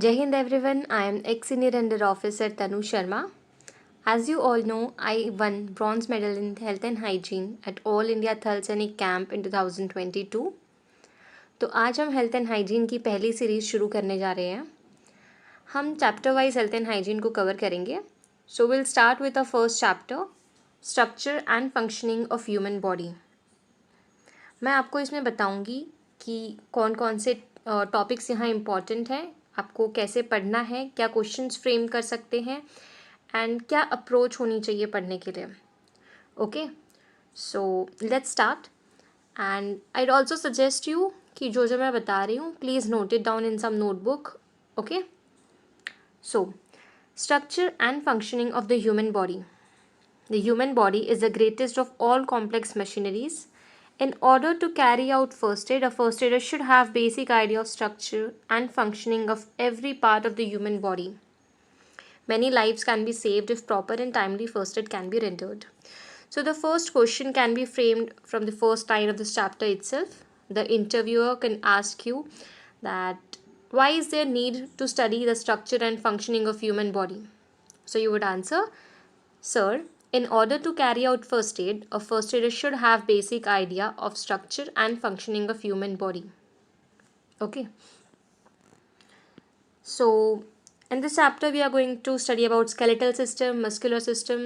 Jai Hind everyone, I am ex-senior under officer Tanu Sharma. As you all know, I won bronze medal in health and hygiene at All India Thal Sainik Camp in 2022. तो आज हम health and hygiene की पहली series शुरू करने जा रहे हैं. हम chapter wise health and hygiene को कवर करेंगे. So will start with the first chapter, structure and functioning of human body. मैं आपको इसमें बताऊंगी कि कौन कौन से टॉपिक्स यहाँ इम्पॉर्टेंट हैं, आपको कैसे पढ़ना है, क्या क्वेश्चंस फ्रेम कर सकते हैं एंड क्या अप्रोच होनी चाहिए पढ़ने के लिए. Okay, so let's start. And I also suggest you कि जो जो मैं बता रही हूँ please note it down in some notebook. Okay, so structure and functioning of the human body. The human body is the greatest of all complex machineries. In order to carry out first aid, a first aider should have basic idea of structure and functioning of every part of the human body. Many lives can be saved if proper and timely first aid can be rendered. So the first question can be framed from the first line of this chapter itself. The interviewer can ask you that why is there need to study the structure and functioning of human body? So you would answer, sir, in order to carry out first aid, a first aider should have basic idea of structure and functioning of human body. Okay. So in this chapter we are going to study about skeletal system, muscular system,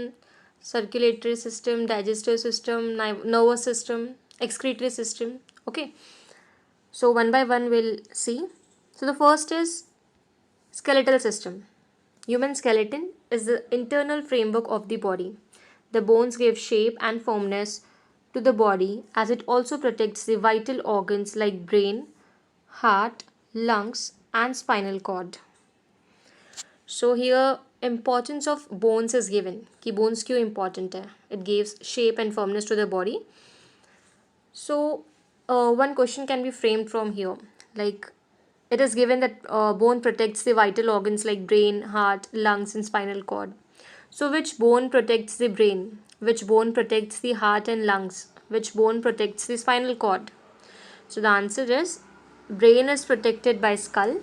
circulatory system, digestive system, nervous system, excretory system. Okay. So one by one we'll see. So the first is skeletal system. Human skeleton is the internal framework of the body. The bones give shape and firmness to the body as it also protects the vital organs like brain, heart, lungs and spinal cord. So here importance of bones is given. कि bones क्यों important है? It gives shape and firmness to the body. So one question can be framed from here, like it is given that bone protects the vital organs like brain, heart, lungs and spinal cord. So which bone protects the brain? Which bone protects the heart and lungs? Which bone protects the spinal cord? So the answer is brain is protected by skull,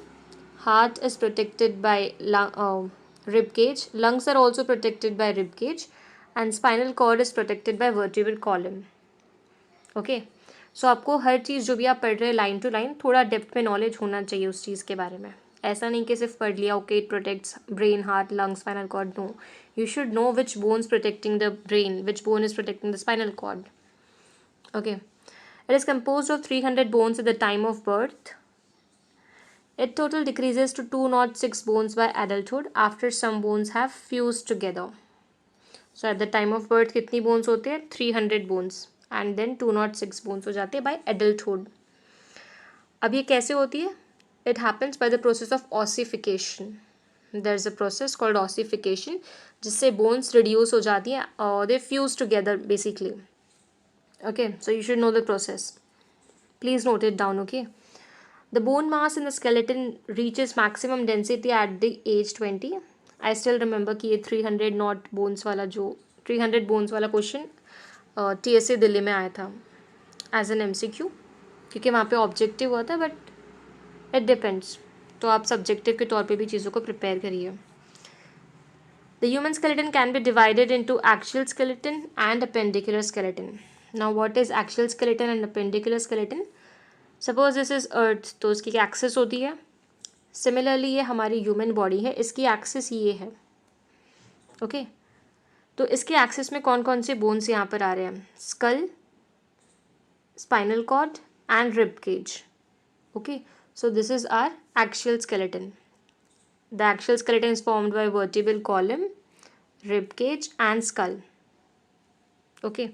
heart is protected by rib cage, lungs are also protected by rib cage and spinal cord is protected by vertebral column. Okay. सो आपको हर चीज़ जो भी आप पढ़ रहे हैं line to line थोड़ा depth में knowledge होना चाहिए उस चीज़ के बारे में. ऐसा नहीं कि सिर्फ पढ़ लिया okay it protects brain, heart, lungs, spinal cord. No, you should know which bones protecting the brain, which bone is protecting the spinal cord. Okay, it is composed of 300 bones at the time of birth. It total decreases to 206 bones by adulthood after some bones have fused together. So at the time of birth कितनी bones होते हैं? 300 bones. And then 206 bones हो जाते हैं bye adulthood. अब ये कैसे होती है? It happens by the process of ossification. There is a process called ossification जिससे बोन्स रिड्यूस हो जाती हैं और they fuse together basically. Okay, so you should know the process. Please note it down. Okay, the bone mass in the skeleton reaches maximum density at the age 20. I still remember कि ये 300 not bones वाला जो 300 bones वाला question TSA Delhi में आया था as an MCQ, क्योंकि वहाँ पे ऑब्जेक्टिव हुआ था, बट इट डिपेंड्स. तो आप सब्जेक्टिव के तौर पे भी चीज़ों को प्रिपेयर करिए. The human skeleton can be divided into axial skeleton and appendicular skeleton. Now what is axial skeleton and appendicular skeleton? Suppose this is earth, तो इसकी एक्सेस होती है. सिमिलरली ये हमारी ह्यूमन बॉडी है, इसकी एक्सेस ये है. ओके, तो इसके एक्सेस में कौन कौन से बोन्स यहाँ पर आ रहे हैं? Skull, spinal cord and rib cage. Okay, so this is our actual skeleton. The actual skeleton is formed by vertebral column, rib cage and skull. Okay,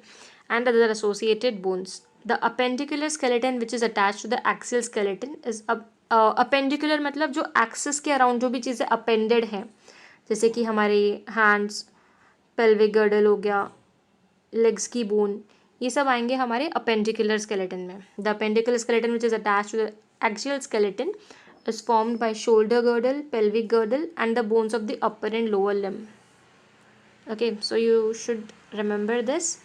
and other associated bones. The appendicular skeleton which is attached to the axial skeleton is appendicular मतलब जो axis के around जो भी चीज़ें appended हैं, जैसे कि हमारे हैंड्स, पेल्विक गर्डल हो गया, लेग्स की बोन, ये सब आएंगे हमारे अपेंडिकुलर स्केलेटन में. The appendicular skeleton which is attached to the axial skeleton is formed by shoulder girdle, pelvic girdle and the bones of the upper and lower limb. Okay, so you should remember this.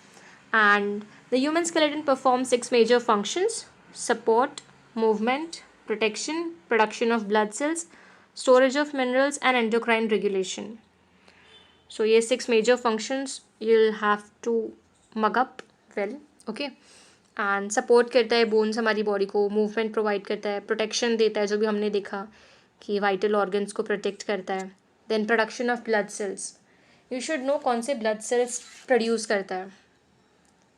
And the human skeleton performs 6 major functions: support, movement, protection, production of blood cells, storage of minerals, and endocrine regulation. So ये 6 major functions you'll have to mug up well. Okay. And support करता है bones हमारी body को, movement provide करता है, protection देता है जो भी हमने देखा कि वाइटल ऑर्गन्स को प्रोटेक्ट करता है. Then production of blood cells. You should know कौन से ब्लड सेल्स प्रोड्यूस करता है.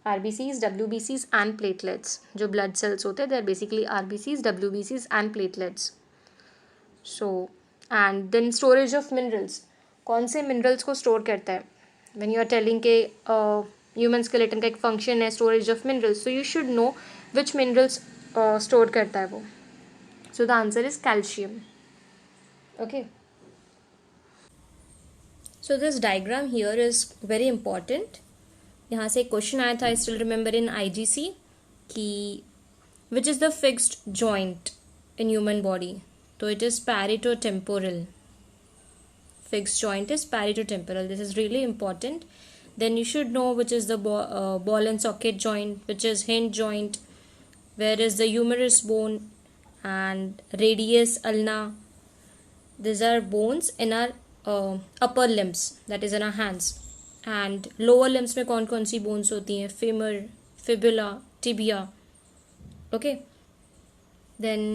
RBCs, WBCs and platelets. जो ब्लड सेल्स होते हैं they are basically RBCs, WBCs and platelets. So and then storage of minerals. कौन से मिनरल्स को स्टोर करता है. व्हेन यू आर टेलिंग के ह्यूमन स्केलेटन का एक फंक्शन है storage of minerals, so you should know which minerals store करता है वो. So the answer is calcium. Okay. So this diagram here is very important. यहाँ से एक क्वेश्चन आया था, I still remember in IGC, कि which is the fixed joint in human body. तो it is parietotemporal. Fixed joint is parieto-temporal. This is really important. Then you should know which is the ball and socket joint, which is hinge joint, where is the humerus bone, and radius ulna. These are bones in our upper limbs, that is in our hands. And lower limbs में कौन कौन सी bones होती हैं. Femur, fibula, tibia. Okay. Then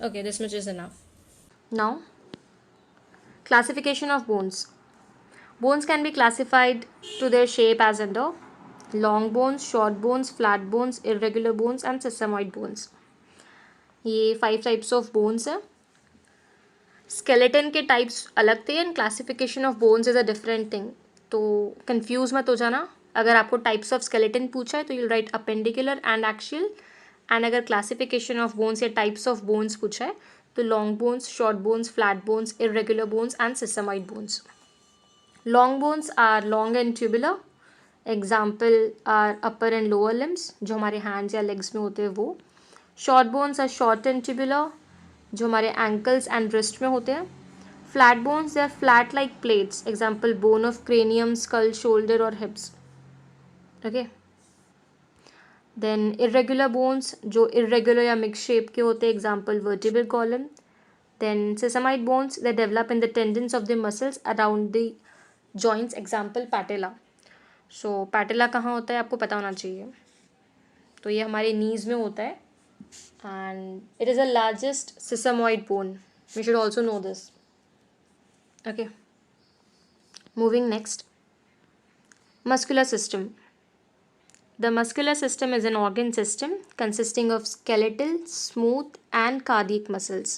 okay, this much is enough. Now classification of bones. Bones can be classified to their shape as under long bones, short bones, flat bones, irregular bones and sesamoid bones. ये 5 types of bones है. Skeleton के types अलग थे and classification of bones is a different thing. तो confuse मत हो जाना. अगर आपको types of skeleton पूछा है तो you'll write appendicular and axial. And अगर classification of bones या types of bones पूछा है तो long bones, short bones, flat bones, irregular bones and sesamoid bones. Long bones are long and tubular. Example are upper and lower limbs, जो हमारे hands या legs में होते हैं वो. Short bones are short and tubular, जो हमारे ankles and wrist में होते हैं. Flat bones, they are flat like plates. Example bone of cranium, skull, shoulder or hips. Okay. Then irregular bones, जो irregular या mixed shape के होते हैं. Example vertebral column. Then sesamoid bones, they develop in the tendons of the muscles around the joints. Example patella. So patella कहाँ होता है आपको पता होना चाहिए. तो ये हमारे knees में होता है and it is the largest sesamoid bone. We should also know this. Okay. Moving next. Muscular system. The muscular system is an organ system consisting of skeletal, smooth and cardiac muscles.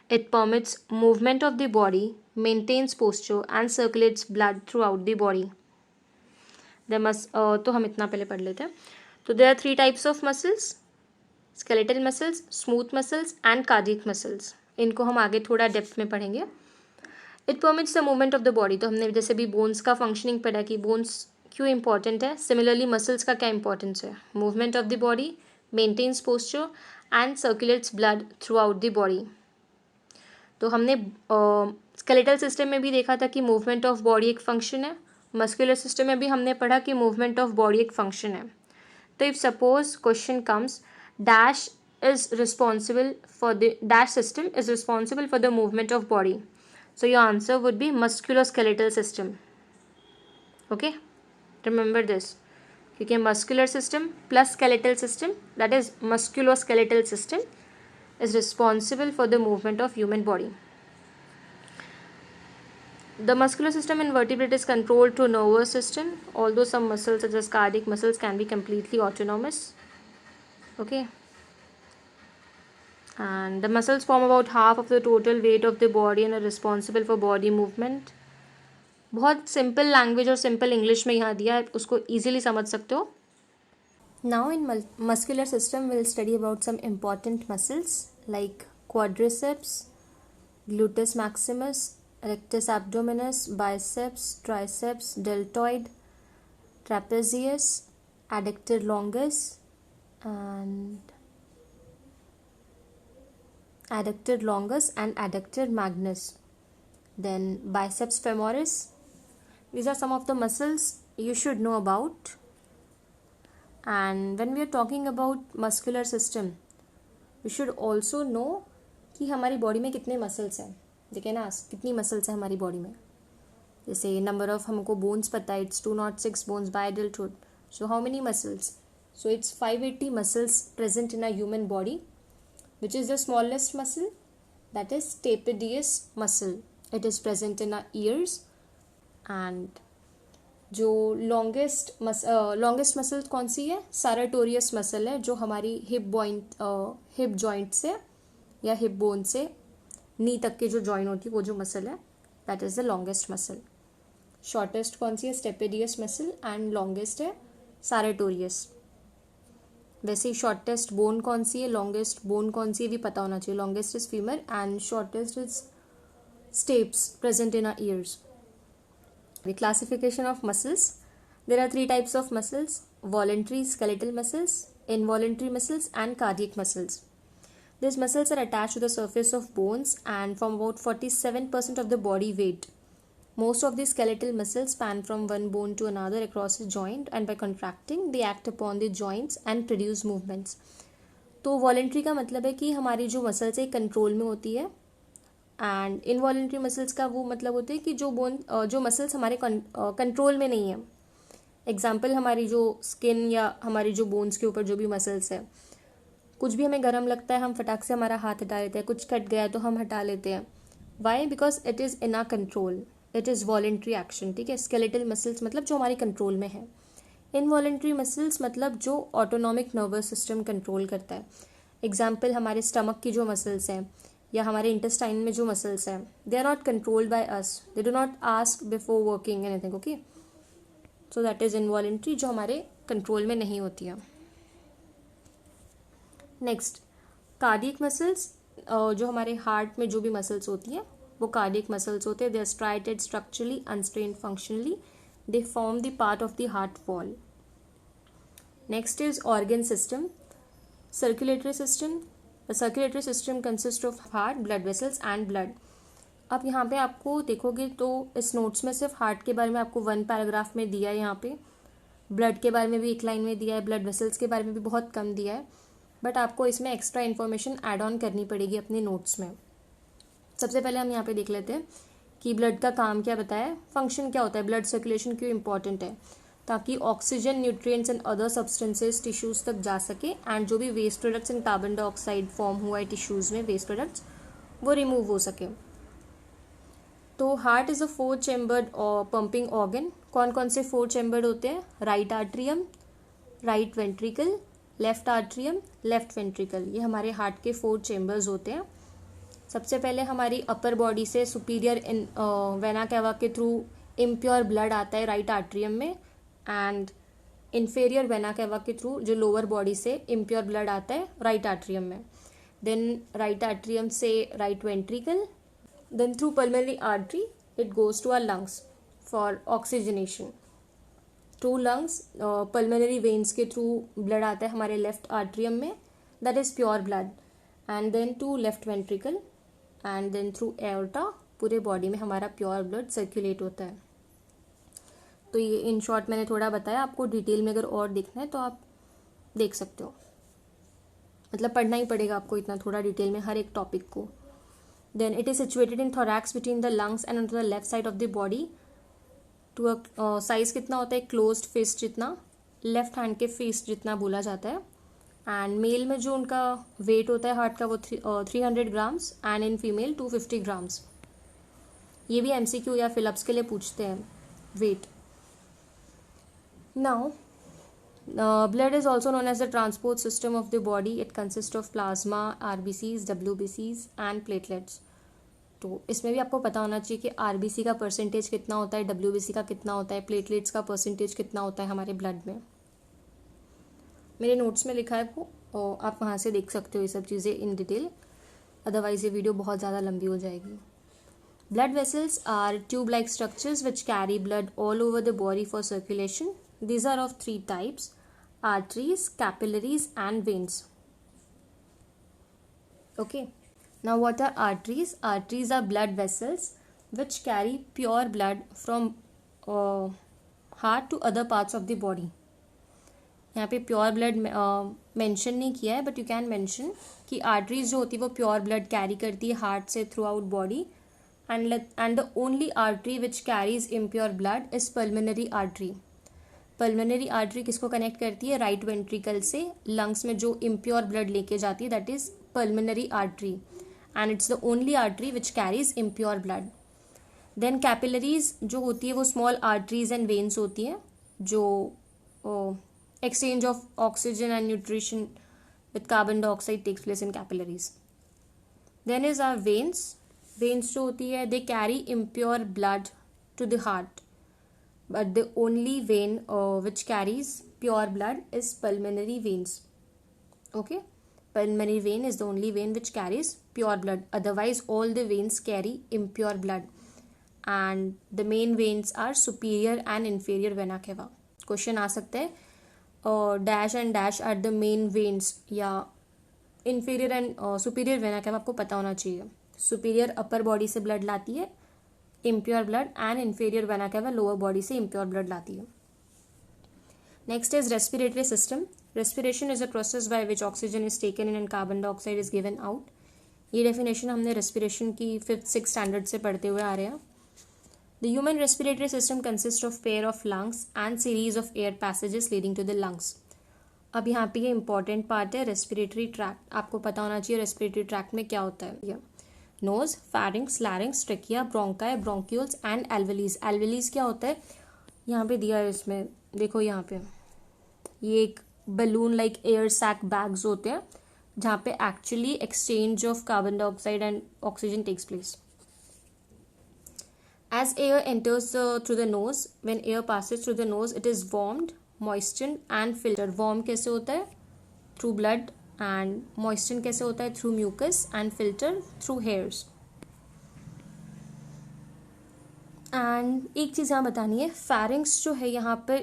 It permits movement of the body, maintains posture and circulates blood throughout the body. तो हम इतना पहले पढ़ लेते हैं. तो there are 3 types of muscles: skeletal muscles, smooth muscles and cardiac muscles. इनको हम आगे थोड़ा डेप्थ में पढ़ेंगे. It permits the movement of the body. तो हमने जैसे भी बोन्स का फंक्शनिंग पढ़ा कि बोन्स क्यों इंपॉर्टेंट है. सिमिलरली मसल्स का क्या इंपॉर्टेंस है. Movement of the body, maintains posture and circulates blood throughout the body. तो हमने स्केलेटल सिस्टम में भी देखा था कि मूवमेंट ऑफ बॉडी एक फंक्शन है. मस्कुलर सिस्टम में भी हमने पढ़ा कि मूवमेंट ऑफ बॉडी एक फंक्शन है. तो if suppose question comes, dash is responsible for the dash system is responsible for the movement of body, so your answer would be musculoskeletal system. Okay, remember this, क्योंकि muscular system plus skeletal system, that is musculoskeletal system, is responsible for the movement of human body. The muscular system in vertebrate is controlled through nervous system, although some muscles such as cardiac muscles can be completely autonomous. Okay, and the muscles form about half of the total weight of the body and are responsible for body movement. बहुत simple language और simple English में यहाँ दिया है, उसको easily समझ सकते हो. Now in muscular system will study about some important muscles like quadriceps, gluteus maximus, rectus abdominis, biceps, triceps, deltoid, trapezius, adductor longus and adductor magnus. Then biceps femoris. These are some of the muscles you should know about. And when we are talking about muscular system, you should also know कि हमारी body में कितने muscles हैं. They can ask कितनी muscles हैं हमारी body में. जैसे नंबर ऑफ हमको बोन्स पता है, it's 206 bones by adulthood. So how many muscles? So it's 580 muscles present in a human body. Which is the smallest muscle? That is stapedius muscle. It is present in a ears. And जो longest muscle कौन सी है? साराटोरियस muscle है, जो हमारी hip joint से या hip bone से नी तक के जो जॉइन होती है वो जो मसल है, that is the longest muscle. Shortest कौन सी है? Stapedius muscle. एंड लॉन्गेस्ट है साराटोरियस. वैसे ही शॉर्टेस्ट बोन कौन सी है, लॉन्गेस्ट बोन कौन सी है भी पता होना चाहिए. Longest is femur and shortest is stapes present in our ears. The classification of muscles. There are 3 types of muscles: voluntary skeletal muscles, involuntary muscles, and cardiac muscles. These muscles are attached to the surface of bones and form about 47% of the body weight. Most of the skeletal muscles span from one bone to another across a joint, and by contracting, they act upon the joints and produce movements. तो voluntary का मतलब है कि हमारी जो muscles है control में होती है. एंड इनवॉलेंट्री मसल्स का वो मतलब होते हैं कि जो मसल्स हमारे कंट्रोल में नहीं है. एग्जाम्पल हमारी जो स्किन या हमारी जो बोन्स के ऊपर जो भी मसल्स है, कुछ भी हमें गर्म लगता है हम फटाक से हमारा हाथ हटा लेते हैं, कुछ कट गया तो हम हटा लेते हैं. Why? Because it is in our control. It is voluntary action. ठीक है. स्केलेटल मसल्स मतलब जो हमारी कंट्रोल में है. इनवॉलेंट्री मसल्स मतलब जो ऑटोनॉमिक नर्वस सिस्टम कंट्रोल करता है. एग्जाम्पल हमारे स्टमक की जो मसल्स हैं या हमारे इंटेस्टाइन में जो मसल्स हैं, they are not controlled by us. They do not ask before working anything. Okay. So that is involuntary, जो हमारे कंट्रोल में नहीं होती है. Next, cardiac muscles. जो हमारे हार्ट में जो भी मसल्स होती हैं वो कार्डियक मसल्स होते हैं. They are striated structurally, unstrained functionally. They form the part of the heart wall. Next is organ system. Circulatory system. The circulatory system consists of heart, blood vessels and blood. अब यहाँ पे आपको देखोगे तो इस notes में सिर्फ heart के बारे में आपको 1 पैराग्राफ में दिया है. यहाँ पे ब्लड के बारे में भी 1 लाइन में दिया है. ब्लड वेसल्स के बारे में भी बहुत कम दिया है. बट आपको इसमें एक्स्ट्रा इन्फॉर्मेशन ऐड ऑन करनी पड़ेगी अपने नोट्स में. सबसे पहले हम यहाँ पे देख लेते हैं कि ब्लड का काम क्या बताया, फंक्शन क्या होता है, ब्लड सर्कुलेशन क्यों इंपॉर्टेंट है, ताकि oxygen, nutrients and other substances tissues तक जा सके. एंड जो भी waste products and carbon dioxide form हुआ है टिश्यूज़ में, वेस्ट प्रोडक्ट्स, वो रिमूव हो सके. तो heart is a 4 chambered pumping organ. कौन कौन से 4 चैम्बर्ड होते हैं? Right atrium, right ventricle, left atrium, left ventricle. ये हमारे हार्ट के 4 चैम्बर्स होते हैं. सबसे पहले हमारी अपर बॉडी से सुपीरियर वेना कैवा के थ्रू इम्प्योर ब्लड आता है राइट आर्ट्रियम में. एंड इन्फेरियर वेना कैवा के थ्रू जो लोअर बॉडी से इम्प्योर ब्लड आता है राइट आर्ट्रियम में. देन राइट आर्ट्रियम से right ventricle. Then through pulmonary artery it goes to our lungs for oxygenation. Through lungs pulmonary veins के through blood आता है हमारे लेफ्ट आर्ट्रियम में, that is pure blood. And then to left ventricle and then through aorta पूरे body में हमारा pure blood circulate होता है. तो ये इन शॉर्ट मैंने थोड़ा बताया. आपको डिटेल में अगर और देखना है तो आप देख सकते हो. मतलब पढ़ना ही पड़ेगा आपको इतना थोड़ा डिटेल में हर एक टॉपिक को. Then it is situated in thorax between the lungs and on the left side of the body. To a size कितना होता है? क्लोज्ड फिस्ट जितना, लेफ्ट हैंड के फिस्ट जितना बोला जाता है. एंड मेल में जो उनका वेट होता है हार्ट का वो 300 grams and in female 250 grams. ये भी MCQ या फिलअप्स के लिए पूछते हैं wait. Now, blood is also known as the transport system of the body. It consists of plasma, RBCs, WBCs and platelets. तो इसमें भी आपको पता होना चाहिए कि RBC का परसेंटेज कितना होता है, WBC का कितना होता है, प्लेटलेट्स का परसेंटेज कितना होता है हमारे ब्लड में. मेरे नोट्स में लिखा है वो, और आप वहाँ से देख सकते हो ये सब चीज़ें इन डिटेल. अदरवाइज ये वीडियो बहुत ज़्यादा लंबी हो जाएगी. Blood vessels are tube-like structures which carry blood all over the body for circulation. These are of 3 types: arteries, capillaries and veins. Okay. Now what are arteries? Arteries are blood vessels which carry pure blood from heart to other parts of the body. यहाँ पे pure blood mention नहीं किया है, but you can mention कि arteries जो होती है वो प्योर ब्लड कैरी करती है हार्ट से through out body, and the only artery which carries impure blood is pulmonary artery. Pulmonary artery किसको कनेक्ट करती है? राइट वेंट्रिकल से लंग्स में जो इम्प्योर ब्लड लेके जाती है, that is pulmonary artery, and it's the only artery which carries impure blood. Then capillaries जो होती है वो स्मॉल आर्टरीज एंड वेन्स होती है जो exchange of oxygen and nutrition with carbon dioxide takes place in capillaries. Then is our veins. Veins जो होती है they carry impure blood to the heart, but the only vein which carries pure blood is pulmonary veins. Okay, pulmonary vein is the only vein which carries pure blood. Otherwise all the veins carry impure blood, and the main veins are superior and inferior vena cava. Question आ सकता है dash and dash are the main veins, या inferior and superior vena cava आपको पता होना चाहिए। Superior upper body से blood लाती है impure blood, and inferior vena cava lower body से इम्प्योर ब्लड लाती है। Next is respiratory system. Respiration is a process by which oxygen is taken in and carbon dioxide is given out. ये definition हमने respiration की 5th-6th standard से पढ़ते हुए आ रहे हैं। The human respiratory system consists of pair of lungs and series of air passages leading to the lungs. अब यहाँ पे ये इंपॉर्टेंट पार्ट है रेस्पिरेटरी ट्रैक्ट। आपको पता होना चाहिए रेस्पिरेटरी ट्रैक्ट में क्या होता है। Nose, pharynx, larynx, trachea, bronchi, bronchioles and alveoli. Alveoli क्या होता है? यहाँ पे दिया है, इसमें देखो, यहाँ पे ये एक balloon like air sac bags होते हैं जहाँ पे actually exchange of carbon dioxide and oxygen takes place. As air enters through the nose, when air passes through the nose, it is warmed, moistened and filtered. Warm कैसे होता है? Through blood, and moistened कैसे होता है? Through mucus, and filtered through hairs. And एक चीज़ यहाँ बतानी है, pharynx जो है यहाँ पे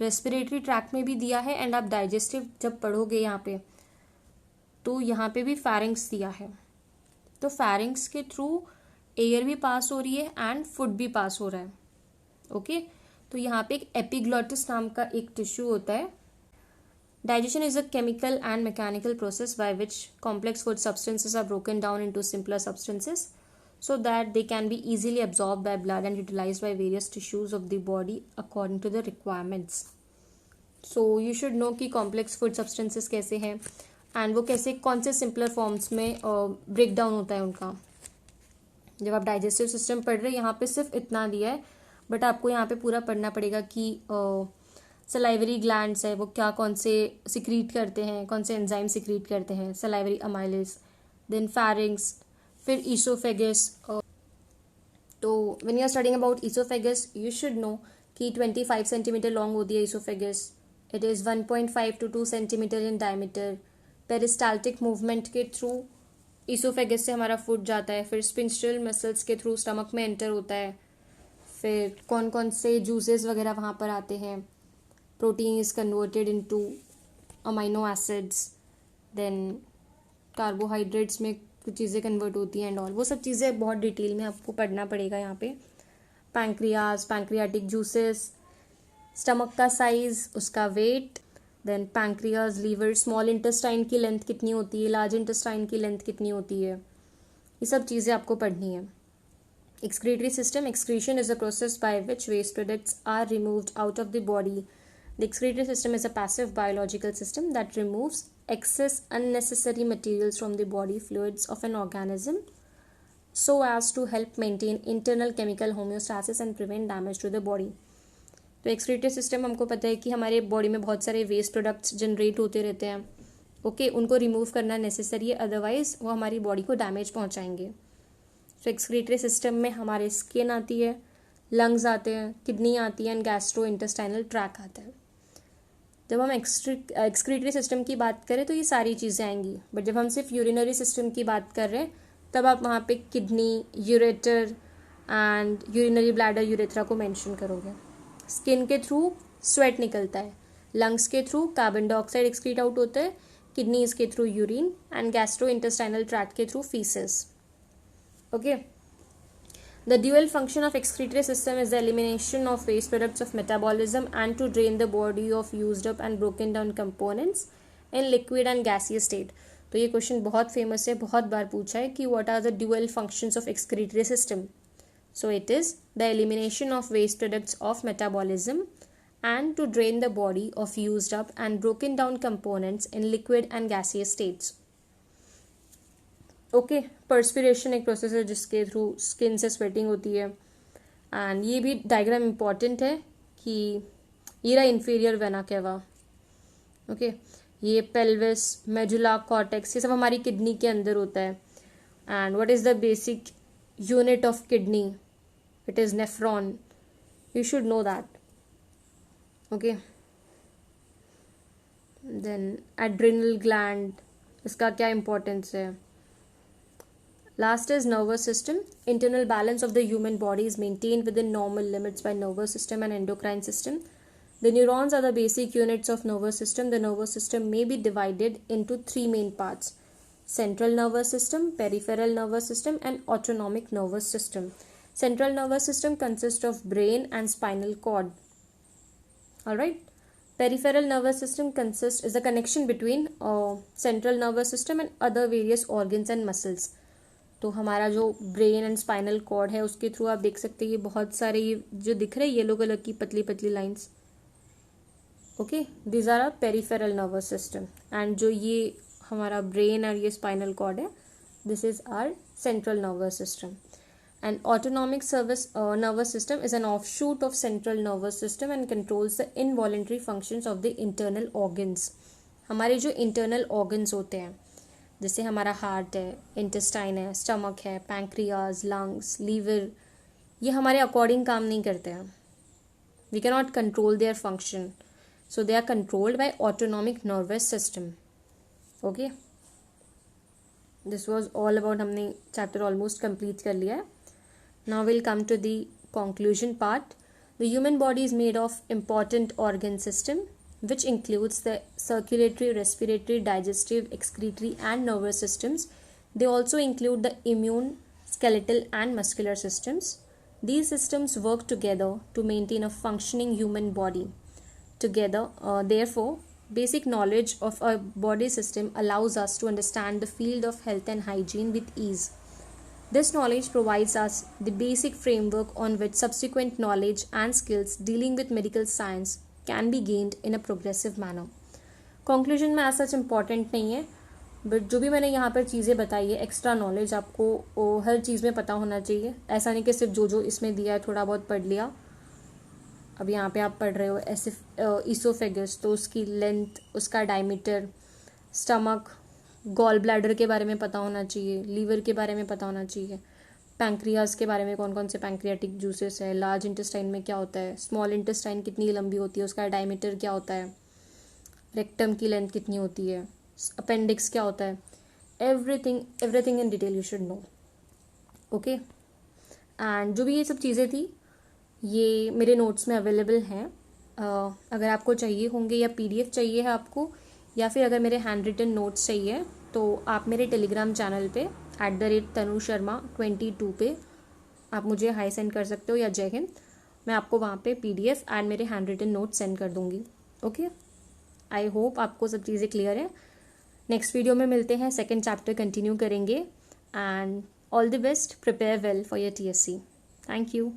रेस्पिरेटरी ट्रैक्ट में भी दिया है, एंड आप डाइजेस्टिव जब पढ़ोगे यहाँ पे तो यहाँ पे भी pharynx दिया है। तो pharynx के थ्रू एयर भी पास हो रही है एंड फूड भी पास हो रहा है। ओके, तो यहाँ पे एक एपिग्लॉटिस नाम का एक टिश्यू होता है। Digestion is a chemical and mechanical process by which complex food substances are broken down into simpler substances so that they can be easily absorbed by blood and utilized by various tissues of the body according to the requirements. So you should know कि complex food substances कैसे हैं and वो कैसे कौन से simpler forms में break down होता है उनका। जब आप डाइजेस्टिव सिस्टम पढ़ रहे हैं यहाँ पे सिर्फ इतना दिया है, बट आपको यहाँ पे पूरा पढ़ना पड़ेगा कि सलाइवरी ग्लैंड्स है वो क्या कौन से सिक्रीट करते हैं, कौन से एंजाइम सिक्रीट करते हैं, सलाइवरी अमाइलेज, देन फैरिंग्स, फिर ईसोफेगस। तो when you are studying about oesophagus you should know कि 25 सेंटीमीटर लॉन्ग होती है oesophagus. It is 1.5 to 2 centimetre in diameter. Peristaltic movement के थ्रू ईसोफेगस से हमारा फूड जाता है, फिर स्पिंस्ट्रल मसल्स के थ्रू स्टमक में एंटर होता है, फिर कौन कौन से जूसेस वगैरह वहाँ पर आते हैं, protein is converted into amino acids, then carbohydrates में कुछ चीज़ें कन्वर्ट होती हैं एंड ऑल, वो सब चीज़ें बहुत डिटेल में आपको पढ़ना पड़ेगा यहाँ पे। पैंक्रियाज, पैंक्रियाटिक जूसेस, स्टमक का साइज़, उसका weight, then pancreas, liver, small intestine की लेंथ कितनी होती है, लार्ज इंटेस्टाइन की लेंथ कितनी होती है, ये सब चीज़ें आपको पढ़नी है। Excretory system. Excretion is a process by which waste products are removed out of the body. The excretory system is a passive biological system that removes excess unnecessary materials from the body fluids of an organism so as to help maintain internal chemical homeostasis and prevent damage to the body. तो excretory system हमको पता है कि हमारे body में बहुत सारे waste products generate होते रहते हैं। ओके, उनको रिमूव करना नेसेसरी है, अदरवाइज वो हमारी बॉडी को डैमेज पहुंचाएंगे। तो एक्सक्रीटरी सिस्टम में हमारे स्किन आती है, लंग्स आते हैं, किडनी आती है एंड गैस्ट्रो इंटेस्टाइनल ट्रैक आता है। जब हम एक्सक्रीटरी सिस्टम की बात करें तो ये सारी चीज़ें आएंगी, बट जब हम सिर्फ यूरिनरी सिस्टम की बात कर रहे हैं तब आप वहाँ पे kidney, ureter and urinary bladder, urethra को मेंशन करोगे। स्किन के थ्रू स्वेट निकलता है, लंग्स के through carbon dioxide excrete out होता है, किडनीज के through urine and gastrointestinal tract के through faeces. Okay, The dual function of excretory system is the elimination of waste products of metabolism and to drain the body of used up and broken down components in liquid and gaseous state. तो ये question बहुत famous है, बहुत बार पूछा है कि what are the dual functions of excretory system. So it is the elimination of waste products of metabolism and to drain the body of used up and broken down components in liquid and gaseous states. Okay, perspiration एक process है जिसके through skin से sweating होती है. And ये भी diagram important है कि ये रहा इंफीरियर वेना केवा. ओके, ये पेल्विस, मेडुला, कॉर्टेक्स, ये सब हमारी किडनी के अंदर होता है. And what is the basic unit of kidney? It is nephron. You should know that. Okay, then adrenal gland, इसका क्या इम्पोर्टेंस है? Last is nervous system. Internal balance of the human body is maintained within normal limits by nervous system and endocrine system. The neurons are the basic units of nervous system. The nervous system may be divided into three main parts: central nervous system, peripheral nervous system, and autonomic nervous system. Central nervous system consists of brain and spinal cord. Alright. Peripheral nervous system is the connection between central nervous system and other various organs and muscles. तो हमारा जो brain and spinal cord है उसके through आप देख सकते हैं ये बहुत सारे ये जो दिख रहे हैं येलो कलर की पतली पतली lines. Okay, these are a peripheral nervous system. And जो ये हमारा ब्रेन और ये स्पाइनल कॉर्ड है, this is our central nervous system. And autonomic nervous system is an offshoot of central nervous system and controls the involuntary functions of the internal organs. हमारे जो internal organs होते हैं, जैसे हमारा heart है, intestine है, stomach है, pancreas, lungs, liver, ये हमारे अकॉर्डिंग काम नहीं करते हैं. We can not control their function, so they are controlled by autonomic nervous system. Okay, this was all about. हमने चैप्टर ऑलमोस्ट कंप्लीट कर लिया है. Now will come to the conclusion part. The human body is made of important organ system which includes the circulatory, respiratory, digestive, excretory and nervous systems. They also include the immune, skeletal and muscular systems. These systems work together to maintain a functioning human body. Together, therefore, basic knowledge of our body system allows us to understand the field of health and hygiene with ease. This knowledge provides us the basic framework on which subsequent knowledge and skills dealing with medical science can be gained in a progressive manner. Conclusion में ऐसा important नहीं है, but जो भी मैंने यहाँ पर चीज़ें बताई है, एक्स्ट्रा नॉलेज आपको हर चीज़ में पता होना चाहिए. ऐसा नहीं कि सिर्फ जो इसमें दिया है थोड़ा बहुत पढ़ लिया. अब यहाँ पे आप पढ़ रहे हो ऐसे ईसोफेगस, तो उसकी लेंथ, उसका डायमीटर, स्टमक, गॉल ब्लैडर के बारे में पता होना चाहिए, लीवर के बारे में पता होना चाहिए, पैंक्रियाज के बारे में कौन कौन से पैंक्रियाटिक जूसेस है, लार्ज इंटेस्टाइन में क्या होता है, स्मॉल इंटेस्टाइन कितनी लंबी होती है, उसका डायमीटर क्या होता है, रेक्टम की लेंथ कितनी होती है, अपेंडिक्स क्या होता है, everything in detail you should no. Okay, and जो भी ये सब चीज़ें थी ये मेरे नोट्स में अवेलेबल हैं. अगर आपको चाहिए होंगे या PDF चाहिए है आपको, या फिर अगर मेरे हैंड रिटन नोट्स चाहिए तो आप मेरे टेलीग्राम चैनल पे @तनुशर्मा22 पे आप मुझे हाई सेंड कर सकते हो या जय हिंद. मैं आपको वहाँ पे PDF एंड मेरे हैंड रिटन नोट्स सेंड कर दूँगी. ओके, आई होप आपको सब चीज़ें क्लियर है. नेक्स्ट वीडियो में मिलते हैं, सेकेंड चैप्टर कंटिन्यू करेंगे. And all the best, prepare well for your TSC. Thank you.